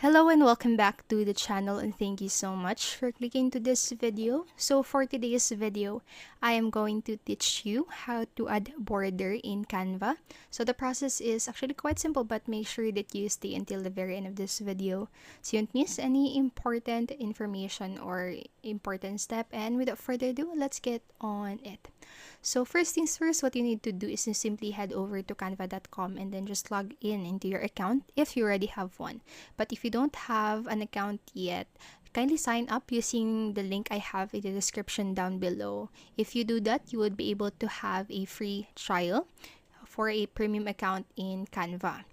Hello and welcome back to the channel, and thank you so much for clicking to this video. So for today's video, I am going to teach you how to add border in Canva. So the process is actually quite simple, but make sure that you stay until the very end of this video so you don't miss any important information or important step. And without further ado, let's get on it. So first things first, what you need to do is to simply head over to canva.com and then just log in into your account if you already have one. But if you don't have an account yet, kindly sign up using the link I have in the description down below. If you do that, you would be able to have a free trial for a premium account in Canva.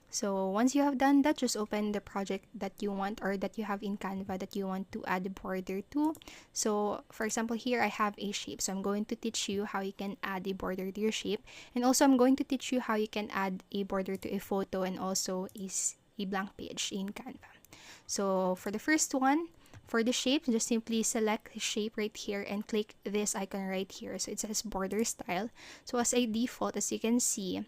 So once you have done that, just open the project that you want or that you have in Canva that you want to add a border to. So for example, here I have a shape. So I'm going to teach you how you can add a border to your shape. And also I'm going to teach you how you can add a border to a photo and also a blank page in Canva. So for the first one, for the shape, just simply select the shape right here and click this icon right here. So it says border style. So as a default, as you can see,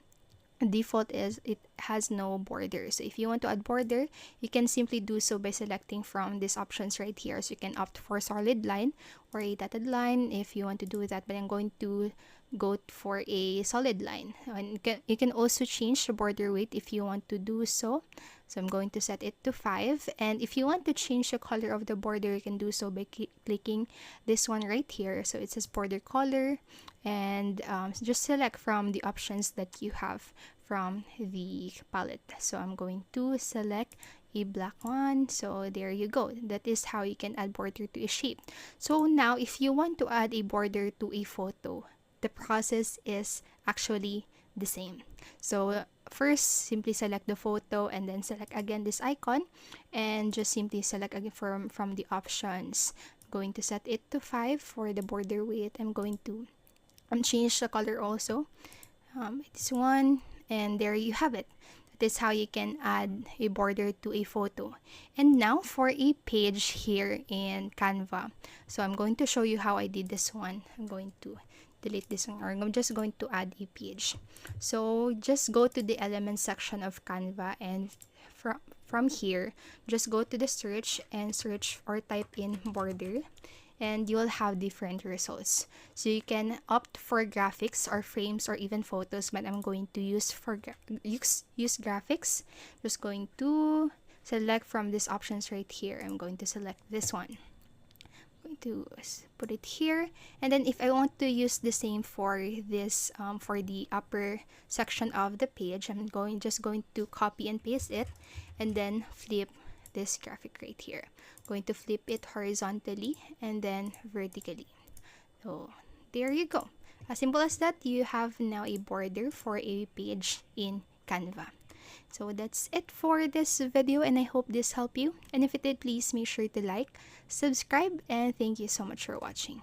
default is it has no border. So if you want to add border, you can simply do so by selecting from these options right here. So you can opt for solid line or a dotted line if you want to do that, but I'm going to go for a solid line. And you can also change the border weight if you want to do so. So I'm going to set it to 5, and if you want to change the color of the border, you can do so by clicking this one right here. So it says border color, and just select from the options that you have from the palette. So I'm going to select a black one. So there you go. That is how you can add border to a shape. So now if you want to add a border to a photo, the process is actually the same. So first, simply select the photo and then select again this icon and just simply select again from the options. I'm going to set it to 5 for the border weight. I'm going to change the color also. This one, and there you have it. That is how you can add a border to a photo. And now for a page here in Canva. So I'm going to show you how I did this one. I'm going to delete this one, or I'm just going to add a page. So just go to the elements section of Canva, and from here, just go to the search and search or type in border, and you will have different results. So you can opt for graphics or frames or even photos, but I'm going to use graphics. Just going to select from these options right here. I'm going to select this one. I'm going to put it here, and then if I want to use the same for this for the upper section of the page, I'm just going to copy and paste it and then flip this graphic right here. Going to flip it horizontally and then vertically. So there you go. As simple as that, you have now a border for a page in Canva. So that's it for this video, and I hope this helped you. And if it did, please make sure to like, subscribe, and thank you so much for watching.